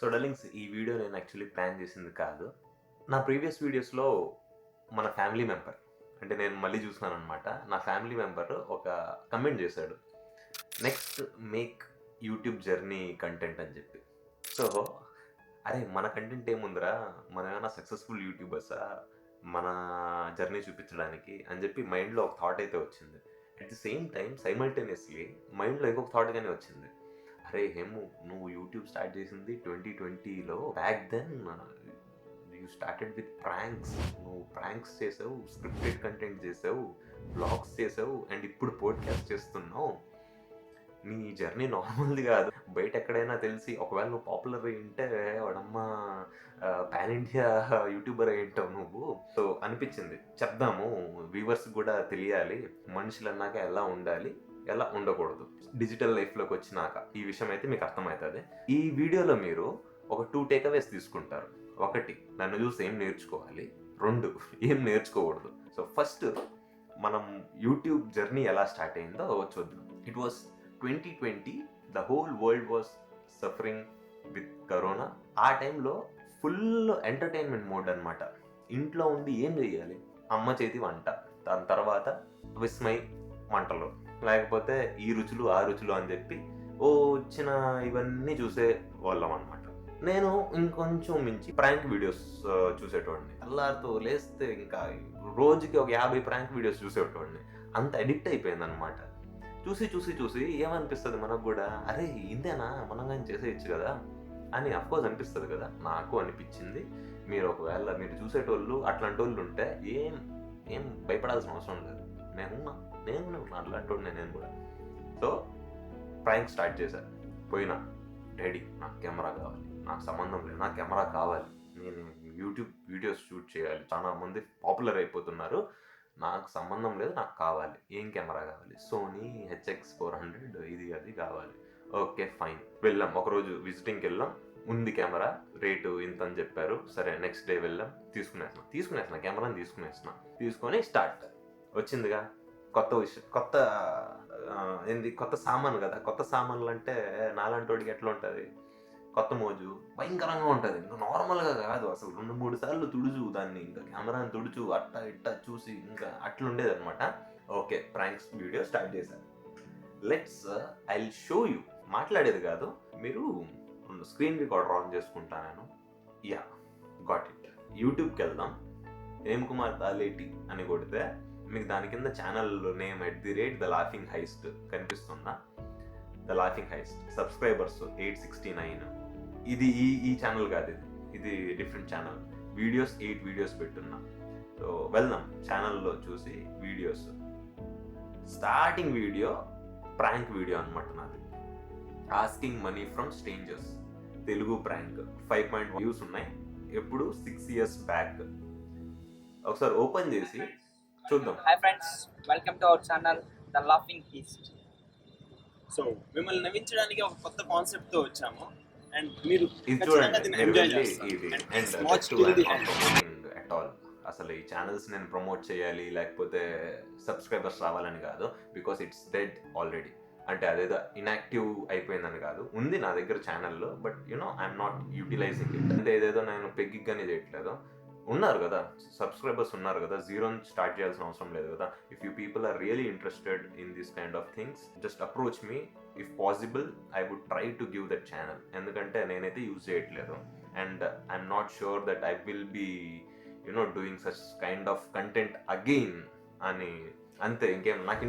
So darlings, ఈ video నేను actually plan చేసింది కాదు. నా ప్రీవియస్ వీడియోస్‌లో మన ఫ్యామిలీ మెంబర్, అంటే నేను మళ్ళీ చూస్తున్నాననమాట. నా ఫ్యామిలీ మెంబర్ ఒక కమెంట్ చేశాడు. Next make YouTube journey content అని చెప్పి. సో అరే మన కంటెంట్ ఏముందిరా, మనం ఏమైనా సక్సెస్ఫుల్ యూట్యూబర్సా మన జర్నీ చూపించడానికి అని చెప్పి మైండ్లో ఒక థాట్ అయితే వచ్చింది. At the same time simultaneously మైండ్లో ఇంకొక థాట్ గానే వచ్చింది. అరే హేము, నువ్వు యూట్యూబ్ స్టార్ట్ చేసింది 2020లో. Back then you started with pranks. నువ్వు ప్రాంక్స్ చేసావు, స్క్రిప్టెడ్ కంటెంట్ చేసావు, బ్లాగ్స్ చేసావు, అండ్ ఇప్పుడు పోడ్కాస్ట్ చేస్తున్నావు. నీ జర్నీ నార్మల్ది కాదు. బయట ఎక్కడైనా తెలిసి ఒకవేళ నువ్వు పాపులర్ అయి ఉంటే వాడమ్మ పాన్ ఇండియా యూట్యూబర్ అయి ఉంటావు నువ్వు. సో అనిపించింది చెప్దాము, వ్యూవర్స్ కూడా తెలియాలి మనుషులు అన్నాక ఎలా ఉండాలి, ఎలా ఉండకూడదు. డిజిటల్ లైఫ్లోకి వచ్చినాక ఈ విషయం అయితే మీకు అర్థమవుతుంది. ఈ వీడియోలో మీరు ఒక 2 టేక్అవేస్ తీసుకుంటారు. 1, నన్ను చూసి ఏం నేర్చుకోవాలి. 2, ఏం నేర్చుకోకూడదు. సో ఫస్ట్ మనం యూట్యూబ్ జర్నీ ఎలా స్టార్ట్ అయిందో చూద్దాం. It was 2020. The whole world was suffering with corona. ఆ టైంలో ఫుల్ ఎంటర్టైన్మెంట్ మోడ్ అనమాట. ఇంట్లో ఉండి ఏం చేయాలి, అమ్మ చేతి వంట, దాని తర్వాత విస్మయ్ వంటలు, లేకపోతే ఈ రుచులు ఆ రుచులు అని చెప్పి వచ్చిన ఇవన్నీ చూసే వాళ్ళం అనమాట. నేను ఇంకొంచెం మించి ప్రాంక్ వీడియోస్ చూసేటోడిని. అల్లారితో లేస్తే ఇంకా రోజుకి ఒక 50 ప్రాంక్ వీడియోస్ చూసేటోడిని. అంత అడిక్ట్ అయిపోయింది అనమాట. చూసి చూసి చూసి ఏమనిపిస్తుంది మనకు కూడా, అరే ఇంతేనా మనం కానీ చేసేయచ్చు కదా అని అఫ్కోర్స్ అనిపిస్తుంది కదా. నాకు అనిపించింది. మీరు ఒకవేళ మీరు చూసేటోళ్ళు అట్లాంటి వాళ్ళు ఉంటే ఏం భయపడాల్సిన అవసరం లేదు. నేను అట్లాంటి వాడిని నేను కూడా. సో ప్రాంక్ స్టార్ట్ చేశాను. పోయినా, డాడీ నాకు కెమెరా కావాలి, నాకు సంబంధం లేదు, నాకు కెమెరా కావాలి, నేను యూట్యూబ్ వీడియోస్ షూట్ చేయాలి, చాలా మంది పాపులర్ అయిపోతున్నారు, నాకు సంబంధం లేదు, నాకు కావాలి. ఏం కెమెరా కావాలి? సోనీ HX400 ఇది అది కావాలి. Okay fine. వెళ్ళాం, ఒకరోజు విజిటింగ్కి వెళ్ళాం. ఉంది కెమెరా, రేటు ఇంత అని చెప్పారు. సరే నెక్స్ట్ డే వెళ్ళాం, తీసుకునేసిన కెమెరాని తీసుకొని స్టార్ట్. వచ్చిందిగా కొత్త విషయం, కొత్త సామాన్ కదా. కొత్త సామాన్లు అంటే నాలాంటి వాడికి ఎట్లా ఉంటుంది, కొత్త మోజు భయంకరంగా ఉంటుంది. ఇంకా నార్మల్గా కాదు అసలు. 2-3 సార్లు తుడుచు దాన్ని, ఇంకా కెమెరాని తుడుచు, అట్టా ఇట్టా చూసి ఇంకా అట్లుండేది అనమాట. ఓకే, ప్రాంక్స్ వీడియో స్టార్ట్ చేశాను. I will show you. మాట్లాడేది కాదు, మీరు స్క్రీన్ రికార్డర్ ఆన్ చేసుకుంటా నేను. Ya, got it. యూట్యూబ్కి వెళ్దాం. హేమ్ కుమార్ తాలేటి అని కొడితే మీకు దాని కింద channel name @the laughing heist కనిపిస్తుందా? The laughing heist. సబ్స్క్రైబర్స్ 869. ఇది ఈ ఛానల్ కాదు, ఇది డిఫరెంట్ ఛానల్. వీడియోస్ 8 వీడియోస్ పెట్టున్నా. సో వెళ్దాం ఛానల్లో చూసి videos. Starting video prank video అనమాట నాది. Asking money from strangers, Telugu prank. 5.1 views ఉన్నాయి. ఎప్పుడు 6 years బ్యాక్. ఒకసారి ఓపెన్ చేసి చూద్దాం. Hi friends, welcome to our channel the laughing heist. So మిమ్మల్ని నవ్వించడానికి ఒక కొత్త కాన్సెప్ట్ తో వచ్చాము. అండ్ మీరు ఇది చూడండి, అట్ ఆల్ అసలు ఈ ఛానల్స్ నేను ప్రమోట్ చేయాలి లేకపోతే సబ్స్క్రైబర్స్ రావాలని కాదు. Because it's dead already. అంటే అదేదో ఇన్యాక్టివ్ అయిపోయిందని కాదు, ఉంది నా దగ్గర ఛానల్లో. But I'm not utilizing it. అంటే ఏదేదో నేను పెగ్గిగ్గానే చేయట్లేదు. ఉన్నారు కదా సబ్స్క్రైబర్స్, ఉన్నారు కదా, జీరో నుంచి స్టార్ట్ చేయాల్సిన అవసరం లేదు కదా. If you people are really interested in this kind of things, just approach me. If possible I would try to give that channel. ఎందుకంటే నేనైతే యూజ్ చేయట్లేదు. And I'm not sure that I will be doing such kind of content again అని. అంతే, ఇంకేం. నాకు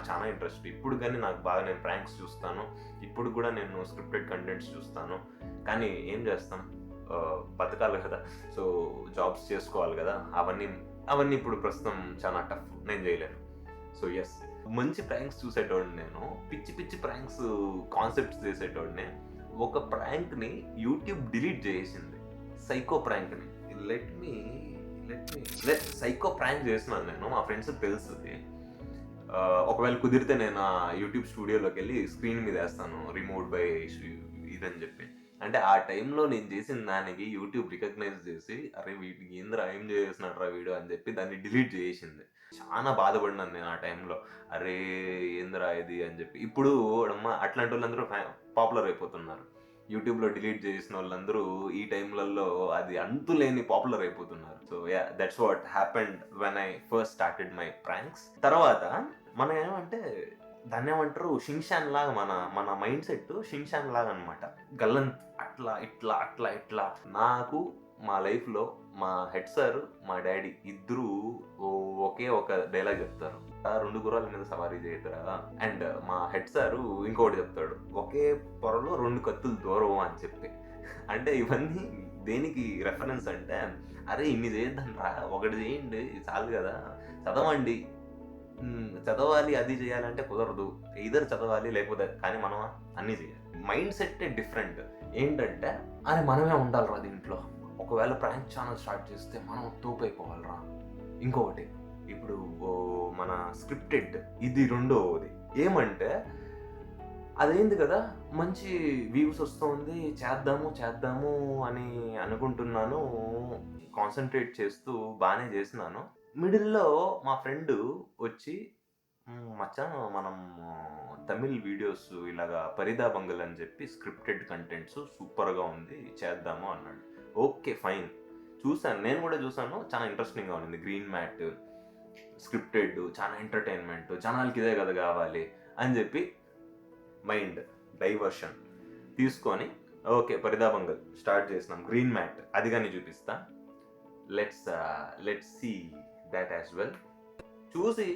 చాలా interest ఇప్పుడు. కానీ నాకు బాగా, నేను ప్రాంక్స్ చూస్తాను ఇప్పుడు కూడా, నేను స్క్రిప్టెడ్ కంటెంట్స్ చూస్తాను. కానీ ఏం చేస్తాం, బతకాలి కదా. సో జాబ్స్ చేసుకోవాలి కదా. అవన్నీ ఇప్పుడు ప్రస్తుతం చాలా టఫ్, నేను చేయలేను. సో ఎస్, మంచి ప్రాంక్స్ చూసేటోడిని నేను. పిచ్చి ప్రాంక్స్ కాన్సెప్ట్స్ చేసేటోడిని. ఒక ప్రాంక్ని యూట్యూబ్ డిలీట్ చేసింది, సైకో ప్రాంక్ని. సైకో ప్రాంక్ చేసినాను నేను. మా ఫ్రెండ్స్ తెలుస్తుంది. ఒకవేళ కుదిరితే నేను ఆ యూట్యూబ్ స్టూడియోలోకి వెళ్ళి స్క్రీన్ మీద వేస్తాను, రిమూవ్ బై ఇదని చెప్పి. అంటే ఆ టైంలో నేను చేసిన దానికి యూట్యూబ్ రికగ్నైజ్ చేసి, అరే వీటికి ఏంద్రా ఏం చేసినట్రా వీడియో అని చెప్పి దాన్ని డిలీట్ చేసింది. చాలా బాధపడినాను నేను ఆ టైంలో. అరే ఏంద్రా ఇది అని చెప్పి. ఇప్పుడు అట్లాంటి వాళ్ళందరూ పాపులర్ అయిపోతున్నారు. యూట్యూబ్లో డిలీట్ చేసిన వాళ్ళందరూ ఈ టైంలలో అది అంతులేని పాపులర్ అయిపోతున్నారు. So yeah, that's what happened when I first started my pranks. తర్వాత మనం ఏమంటే దాన్ని ఏమంటారు, షింగ్షాన్ లాగా మన మైండ్ సెట్ షింగ్షాన్ లాగా అనమాట. గల్లంత్ అట్లా ఇట్లా అట్లా ఇట్లా. నాకు మా లైఫ్లో మా హెడ్ సార్ మా డాడీ ఇద్దరు ఒకే ఒక డైలాగ్ చెప్తారు, 2 గుర్రాల మీద సవారీ చేయదురా. అండ్ మా హెడ్ సారు ఇంకోటి చెప్తాడు, ఒకే పొరలో 2 కత్తులు దూరం అని చెప్పి. అంటే ఇవన్నీ దేనికి రెఫరెన్స్ అంటే, అరే ఇన్ని చేయొద్దని రా, ఒకటి చేయండి చాలు కదా, చదవండి, చదవాలి అది చేయాలంటే కుదరదు, ఇద్దరు చదవాలి లేకపోతే, కానీ మనం అన్నీ చేయాలి. Mind set different. ఏంటంటే అరే మనమే ఉండాలిరా దీంట్లో, ఒకవేళ ప్రాంక్ ఛానల్ స్టార్ట్ చేస్తే మనం తోపైపోవాలిరా. ఇంకొకటి ఇప్పుడు మన స్క్రిప్టెడ్, ఇది రెండోది. ఏమంటే అదేంది కదా, మంచి వ్యూస్ వస్తుంది, చేద్దాము అని అనుకుంటున్నాను, కాన్సన్ట్రేట్ చేస్తూ బాగానే చేసినాను. మిడిల్లో మా ఫ్రెండ్ వచ్చి, మచ్చా మనం తమిళ్ వీడియోస్ ఇలాగా పరిదాబంగల్ అని చెప్పి స్క్రిప్టెడ్ కంటెంట్స్ సూపర్గా ఉంది చేద్దాము అన్నాడు. ఓకే ఫైన్, చూసాను, నేను కూడా చూసాను, చాలా ఇంట్రెస్టింగ్గా ఉంది. గ్రీన్ మ్యాట్, స్క్రిప్టెడ్, చాలా ఎంటర్టైన్మెంట్, ఛానల్కి ఇదే కదా కావాలి అని చెప్పి మైండ్ డైవర్షన్ తీసుకొని ఓకే పరిదాబంగల్ స్టార్ట్ చేసినాం. గ్రీన్ మ్యాట్ అది కానీ చూపిస్తా, let's see that as well. చూసి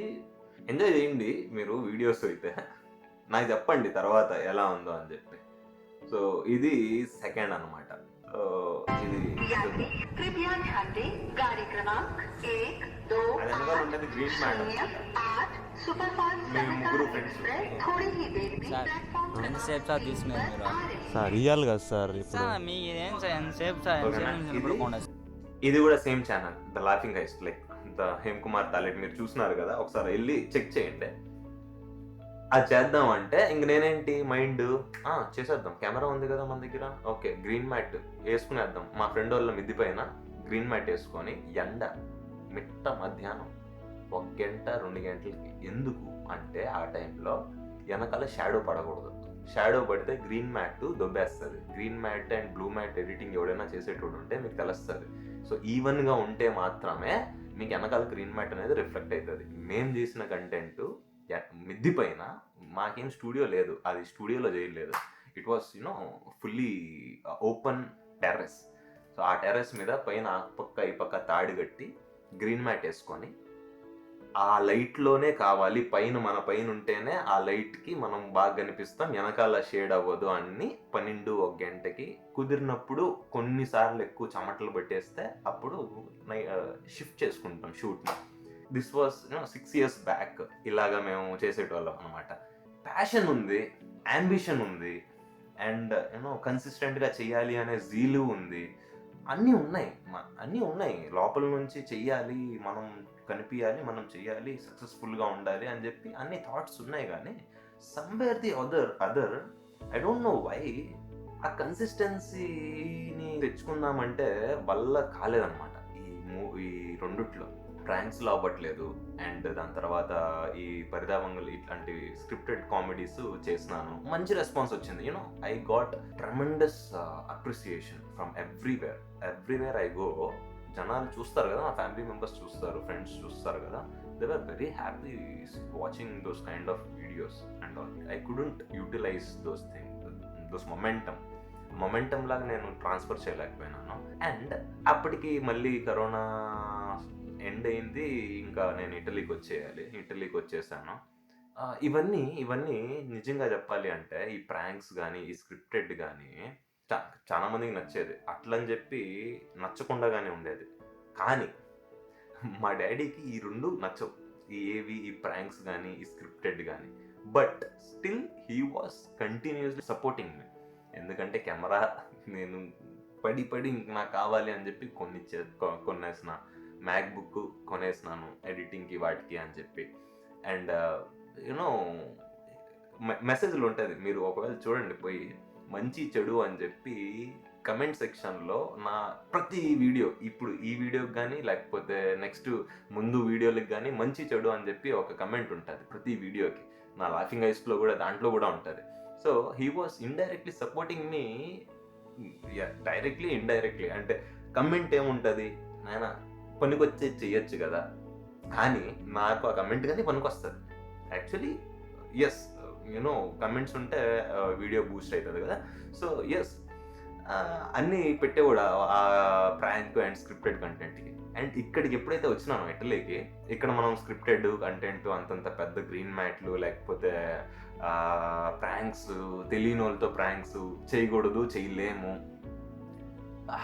ఎంజాయ్ చేయండి మీరు వీడియోస్ అయితే, నాకు చెప్పండి తర్వాత ఎలా ఉందో అని చెప్పి. సో ఇది సెకండ్ అనమాట. ఇది అది ఉండేది గ్రీన్ మ్యాట్. మేము ముగ్గురు ఫ్రెండ్స్. ఎంతసేపు సార్ తీసుకునేది మీరు? సార్ ఇవ్వాలి కదా సార్ ఇప్పుడు. సార్ మీ ఏం సార్ ఎంతసేపు సార్, ఇది కూడా same channel, the laughing heist, like the Hem Kumar తాలెట్. మీరు చూస్తున్నారు కదా, ఒకసారి వెళ్ళి చెక్ చేయండి. అది చేద్దాం అంటే ఇంక నేనేంటి మైండ్ చేసేద్దాం, కెమెరా ఉంది కదా మన దగ్గర, ఓకే గ్రీన్ మ్యాట్ వేసుకునేద్దాం. మా ఫ్రెండ్ వాళ్ళ మిద్ది పైన గ్రీన్ మ్యాట్ వేసుకొని ఎండ మిట్ట మధ్యాహ్నం 1 గంట 2 గంటలకి. ఎందుకు అంటే ఆ టైంలో వెనకాల షాడో పడకూడదు, షాడో పడితే గ్రీన్ మ్యాట్ దొబ్బేస్తుంది. Green matte and blue matte editing ఎవడైనా చేసేటోడు ఉంటే మీకు తెలుస్తుంది. సో ఈవెన్గా ఉంటే మాత్రమే మీకు వెనకాల గ్రీన్ మ్యాట్ అనేది రిఫ్లెక్ట్ అవుతుంది. మేము చేసిన కంటెంట్ మిద్ది పైన, మాకేం స్టూడియో లేదు, అది స్టూడియోలో చేయలేదు, it was fully open terrace. So ఆ టెర్రస్ మీద పైన పక్క ఈ పక్క తాడు కట్టి గ్రీన్ మ్యాట్ వేసుకొని, ఆ లైట్లోనే కావాలి, పైన మన పైన ఉంటేనే ఆ లైట్కి మనం బాగా కనిపిస్తాం, వెనకాల షేడ్ అవ్వదు అని 12-1 గంటకి కుదిరినప్పుడు కొన్నిసార్లు ఎక్కువ చెమటలు పట్టేస్తే అప్పుడు షిఫ్ట్ చేసుకుంటాం షూట్ని. This was 6 years back. ఇలాగా మేము చేసేటోళ్ళం అనమాట. ప్యాషన్ ఉంది, అంబిషన్ ఉంది, అండ్ కన్సిస్టెంట్గా చెయ్యాలి అనే జీలు ఉంది, అన్నీ ఉన్నాయి లోపల నుంచి. చెయ్యాలి, మనం కనిపించాలి, మనం చెయ్యాలి, సక్సెస్ఫుల్గా ఉండాలి అని చెప్పి అన్ని థాట్స్ ఉన్నాయి. కానీ somewhere the other I don't know why ఆ కన్సిస్టెన్సీని తెచ్చుకుందామంటే వల్ల కాలేదన్నమాట. ఈ రెండిట్లో ప్రాంక్స్లో అవ్వట్లేదు, అండ్ దాని తర్వాత ఈ పరిదాబంగల్ ఇట్లాంటి స్క్రిప్టెడ్ కామెడీస్ చేసినాను, మంచి రెస్పాన్స్ వచ్చింది. I got tremendous appreciation from everywhere I go. జనాలు చూస్తారు కదా, నా ఫ్యామిలీ మెంబర్స్ చూస్తారు, ఫ్రెండ్స్ చూస్తారు కదా, they were very happy watching those kind of videos and all. I couldn't utilize those momentum లాగా నేను ట్రాన్స్ఫర్ చేయలేకపోయినాను. అండ్ అప్పటికి మళ్ళీ కరోనా ఎండ్ అయింది, ఇంకా నేను ఇటలీకి వచ్చేసాను. ఇవన్నీ నిజంగా చెప్పాలి అంటే ఈ ప్రాంక్స్ కానీ ఈ స్క్రిప్టెడ్ కానీ చాలా మందికి నచ్చేది, అట్లని చెప్పి నచ్చకుండా కానీ ఉండేది. కానీ మా డాడీకి ఈ రెండు నచ్చవు, ఈ ప్రాంక్స్ కానీ ఈ స్క్రిప్టెడ్ కానీ. But still he was continuously supporting me. ఎందుకంటే కెమెరా నేను పడి నాకు కావాలి అని చెప్పి కొనేసిన, మ్యాక్బుక్ కొనేసినాను ఎడిటింగ్కి వాటికి అని చెప్పి. అండ్ మెసేజ్లు ఉంటుంది, మీరు ఒకవేళ చూడండి పోయి, మంచి చెడు అని చెప్పి కమెంట్ సెక్షన్లో నా ప్రతి వీడియో, ఇప్పుడు ఈ వీడియోకి కానీ లేకపోతే నెక్స్ట్ ముందు వీడియోలకు కానీ మంచి చెడు అని చెప్పి ఒక కమెంట్ ఉంటుంది ప్రతి వీడియోకి. నా లాఫింగ్ ఐస్లో కూడా దాంట్లో కూడా ఉంటుంది. So he was indirectly supporting me, directly indirectly. అంటే కమెంట్ ఏముంటుంది, నాయన పనికొచ్చే చెయ్యొచ్చు కదా, కానీ నాకు ఆ కమెంట్ కానీ పనికొస్తుంది యాక్చువల్లీ. ఎస్, యూనో కమెంట్స్ ఉంటే వీడియో బూస్ట్ అవుతుంది కదా. సో ఎస్, అన్నీ పెట్టేవాడు ఆ ప్రాంక్ అండ్ స్క్రిప్టెడ్ కంటెంట్కి. అండ్ ఇక్కడికి ఎప్పుడైతే వచ్చినానో ఇటలీకి, ఇక్కడ మనం స్క్రిప్టెడ్ కంటెంట్ అంతంత పెద్ద గ్రీన్ మ్యాట్లు లేకపోతే ప్రాంక్స్, తెలియని వాళ్ళతో ప్రాంక్స్ చేయకూడదు, చేయలేము.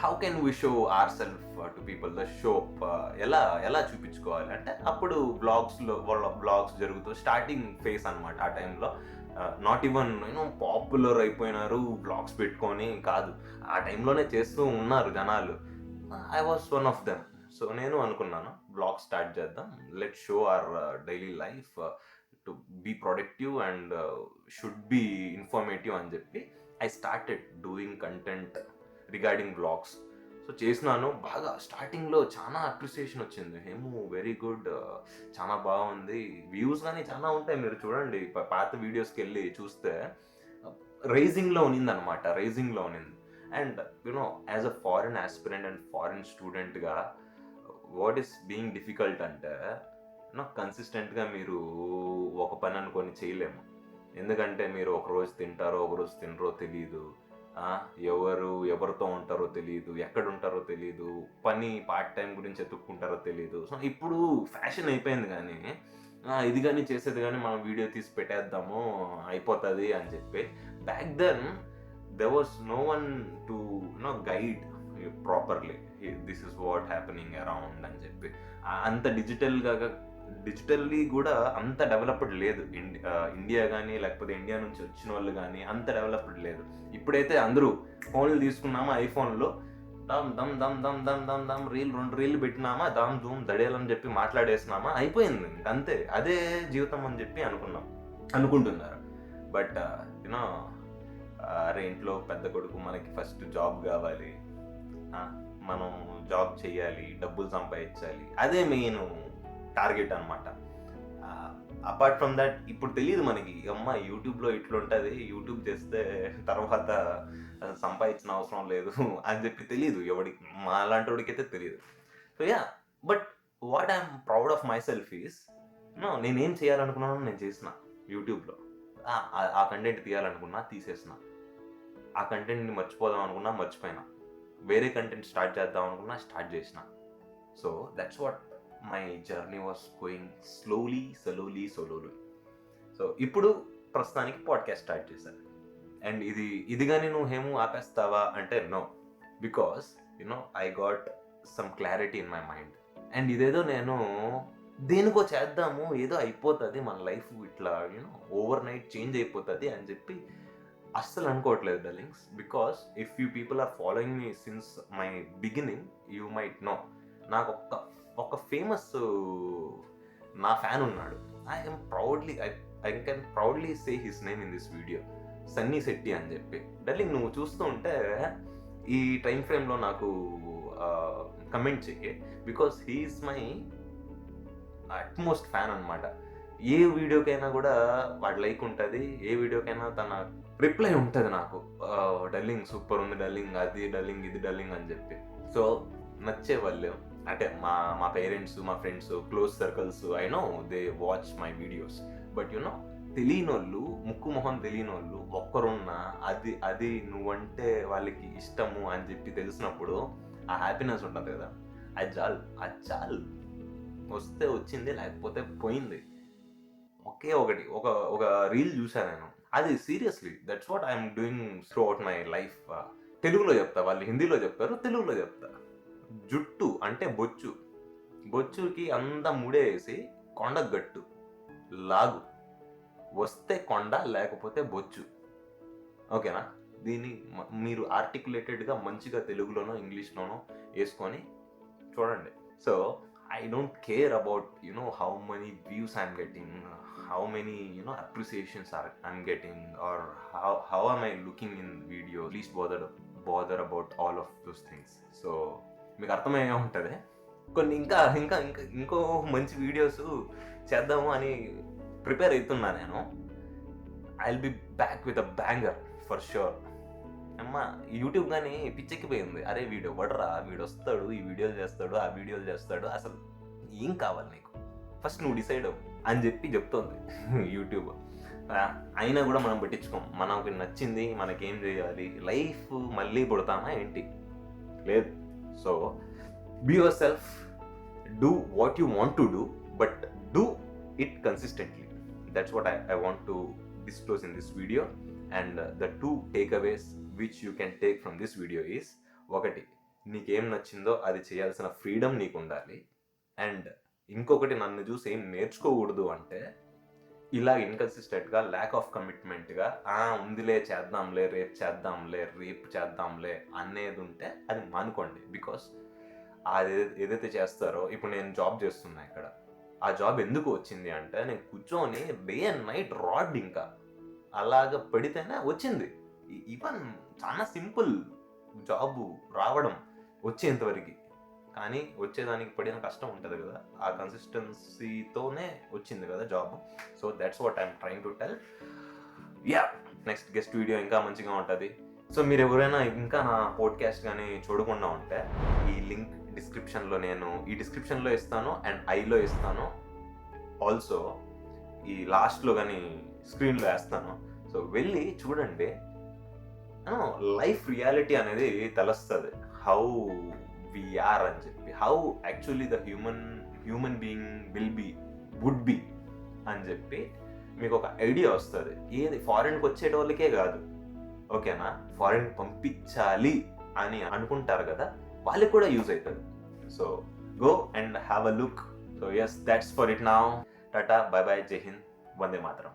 How can we show our self to people, the show ఎలా చూపించుకోవాలి అంటే అప్పుడు బ్లాగ్స్ జరుగుతూ స్టార్టింగ్ ఫేస్ అనమాట. ఆ టైంలో నాట్ ఈవెన్ పాపులర్ అయిపోయినారు బ్లాగ్స్ పెట్టుకొని, కాదు, ఆ టైంలోనే చేస్తూ ఉన్నారు జనాలు. I was one of them. So నేను అనుకున్నాను బ్లాగ్ స్టార్ట్ చేద్దాం, let show our daily life to be productive and should be informative అని చెప్పి I started doing content regarding blogs. So చేసినాను. బాగా స్టార్టింగ్లో చాలా అప్రిసియేషన్ వచ్చింది, ఏమో వెరీ గుడ్, చాలా బాగుంది, వ్యూస్ కానీ చాలా ఉంటాయి. మీరు చూడండి పాత వీడియోస్కి వెళ్ళి చూస్తే రైజింగ్లో ఉన్నింది అనమాట, రైజింగ్లో ఉన్నింది. And you know as a foreign aspirant and foreign స్టూడెంట్గా వాట్ ఈస్ బీయింగ్ డిఫికల్ట్ అంటే కన్సిస్టెంట్గా మీరు ఒక పని అనుకొని చేయలేము. ఎందుకంటే మీరు ఒకరోజు తింటారో ఒకరోజు తినరో తెలియదు, ఎవరితో ఉంటారో తెలియదు, ఎక్కడ ఉంటారో తెలియదు, పని పార్ట్ టైం గురించి ఎత్తుక్కుంటారో తెలియదు. సో ఇప్పుడు ఫ్యాషన్ అయిపోయింది, కానీ ఇది కానీ చేసేది కానీ మనం వీడియో తీసి పెట్టేద్దాము అయిపోతుంది అని చెప్పి. Back then there was no one to guide properly, this is what happening around అని చెప్పి. అంత డిజిటల్లీ కూడా అంత డెవలప్డ్ లేదు ఇండియా కానీ, లేకపోతే ఇండియా నుంచి వచ్చిన వాళ్ళు కానీ అంత డెవలప్డ్ లేదు. ఇప్పుడైతే అందరూ ఫోన్లు తీసుకున్నామా, ఐఫోన్లో దమ్ దమ్ దమ్ దమ్ దమ్ దమ్ దమ్ రీల్ 2 రీల్ పెట్టినామా, దామ్ ధూమ్ దడేలని చెప్పి మాట్లాడేసినామా, అయిపోయింది అంతే, అదే జీవితం అని చెప్పి అనుకుంటున్నారు. బట్ యూనో అరే ఇంట్లో పెద్ద కొడుకు, మనకి ఫస్ట్ జాబ్ కావాలి, మనం జాబ్ చేయాలి, డబ్బులు సంపాదించాలి, అదే మెయిన్ టార్గెట్ అనమాట. అపార్ట్ ఫ్రమ్ దట్ ఇప్పుడు తెలియదు మనకి, అమ్మ యూట్యూబ్లో ఇట్లుంటుంది, యూట్యూబ్ చేస్తే తర్వాత సంపాదించిన అవసరం లేదు అని చెప్పి తెలియదు ఎవడికి, మా అలాంటి వాడికి అయితే తెలియదు. So yeah, but what I'm proud of my self is, నేనేం చేయాలనుకున్నానో నేను చేసిన యూట్యూబ్లో. ఆ కంటెంట్ తీయాలనుకున్నా తీసేసిన, ఆ కంటెంట్ని మర్చిపోదాం అనుకున్నా మర్చిపోయినా, వేరే కంటెంట్ స్టార్ట్ చేద్దాం అనుకున్నా స్టార్ట్ చేసిన. So that's what my journey was going slowly. So ఇప్పుడు ప్రస్తుతానికి పాడ్కాస్ట్ స్టార్ట్ చేశాను. అండ్ ఇది కానీ నువ్వు ఏమో ఆపేస్తావా అంటే no, because I got some clarity in my mind. And ఇదేదో నేను దేనికో చేద్దాము, ఏదో అయిపోతుంది మన లైఫ్, ఇట్లా ఓవర్ నైట్ చేంజ్ అయిపోతుంది అని చెప్పి అస్సలు అనుకోవట్లేదు darlings. Because if you people are following me since my beginning, you might know, నాకు ఒక ఫేమస్ నా ఫ్యాన్ ఉన్నాడు. I can proudly say his name in this video, Sunny Shetty అని చెప్పి. డార్లింగ్ నువ్వు చూస్తూ ఉంటే ఈ టైం ఫ్రేమ్లో నాకు కమెంట్ చెయ్యి, because he's my utmost fan అనమాట. ఏ వీడియోకైనా కూడా వాడి లైక్ ఉంటుంది, ఏ వీడియోకైనా తన రిప్లై ఉంటుంది నాకు, డల్లింగ్ సూపర్ ఉంది డల్లింగ్, అది డల్లింగ్ ఇది డల్లింగ్ అని చెప్పి. సో నచ్చే వాళ్ళు అంటే మా పేరెంట్స్, మా friends, close circles, I know they watch my videos. But తెలియని వాళ్ళు, ముక్కు మొహం తెలియని వాళ్ళు ఒక్కరున్నా అది నువ్వంటే వాళ్ళకి ఇష్టము అని చెప్పి తెలిసినప్పుడు ఆ హ్యాపీనెస్ ఉంటుంది కదా, అది చాలు. వస్తే వచ్చింది, లేకపోతే పోయింది. ఒక రీల్ చూసాను నేను, అది seriously that's what I'm doing through out my life. తెలుగులో చెప్తా, వాళ్ళు హిందీలో చెప్తారు, తెలుగులో చెప్తా. జుట్టు అంటే బొచ్చుకి అంతా ముడేసి కొండ గట్టు లాగు, వస్తే కొండ లేకపోతే బొచ్చు. ఓకేనా? దీన్ని మీరు ఆర్టికులేటెడ్గా మంచిగా తెలుగులోనో ఇంగ్లీష్లోనో వేసుకొని చూడండి. So I don't care about how many views I'm getting, how many appreciations I'm getting, or how am I looking in video. Least bother about all of those things. So మీకు అర్థమయ్యే ఉంటుంది. కొన్ని ఇంకో మంచి వీడియోస్ చేద్దాము అని prepare అవుతున్నా నేను. I'll be back with a banger for sure. అమ్మ యూట్యూబ్ కానీ పిచ్చెక్కిపోయింది. అరే వీడియో వడరా, వీడు వస్తాడు, ఈ వీడియోలు చేస్తాడు, ఆ వీడియోలు చేస్తాడు, అసలు ఏం కావాలి నీకు, ఫస్ట్ నువ్వు డిసైడ్ అవ్వు అని చెప్తోంది యూట్యూబ్. అయినా కూడా మనం పట్టించుకోం. మనకి నచ్చింది మనకేం చేయాలి, లైఫ్ మళ్ళీ పుడతామా ఏంటి, లేదు. So be yourself, do what you want to do, but do it consistently. That's what I want to disclose in this video. And the two takeaways which you can take from this video is, ఒకటి, నీకేం నచ్చిందో అది చేయాల్సిన freedom నీకు ఉండాలి. And ఇంకొకటి, నన్ను చూసి ఏం నేర్చుకోకూడదు అంటే ఇలా ఇన్కన్సిస్టెంట్గా, ల్యాక్ ఆఫ్ కమిట్మెంట్గా ఉందిలే చేద్దాంలే, రేపు చేద్దాంలే అనేది ఉంటే అది మానుకోండి. బికాస్ అది ఏదైతే చేస్తారో, ఇప్పుడు నేను జాబ్ చేస్తున్నా ఇక్కడ, ఆ జాబ్ ఎందుకు వచ్చింది అంటే నేను కూర్చొని డే అండ్ నైట్ రాడ్ ఇంకా అలాగ పడితేనే వచ్చింది. ఈవెన్ చాలా సింపుల్ జాబ్ రావడం వచ్చేంతవరకు, కానీ వచ్చేదానికి పడిన కష్టం ఉంటుంది కదా, ఆ కన్సిస్టెన్సీతోనే వచ్చింది కదా job. So that's what I'm trying to tell. Yeah, next guest video ఇంకా మంచిగా ఉంటుంది. సో మీరు ఎవరైనా ఇంకా నా పోడ్కాస్ట్ కానీ చూడకుండా ఉంటే ఈ లింక్ డిస్క్రిప్షన్లో ఇస్తాను అండ్ ఐలో ఇస్తాను, ఆల్సో ఈ లాస్ట్లో కానీ స్క్రీన్లో వేస్తాను. సో వెళ్ళి చూడండి, లైఫ్ రియాలిటీ అనేది తెలుస్తుంది, హౌ వీఆర్ అని చెప్పి, how actually the human being would be అని చెప్పి మీకు ఒక ఐడియా వస్తుంది. ఏది ఫారిన్కి వచ్చేటోళ్ళకే కాదు, ఓకేనా, ఫారిన్కి పంపించాలి అని అనుకుంటారు కదా, వాళ్ళకి కూడా యూజ్ అవుతుంది. So go and have a look. So yes, that's for it now. Tata, bye bye, Jai Hind, Vande Mataram.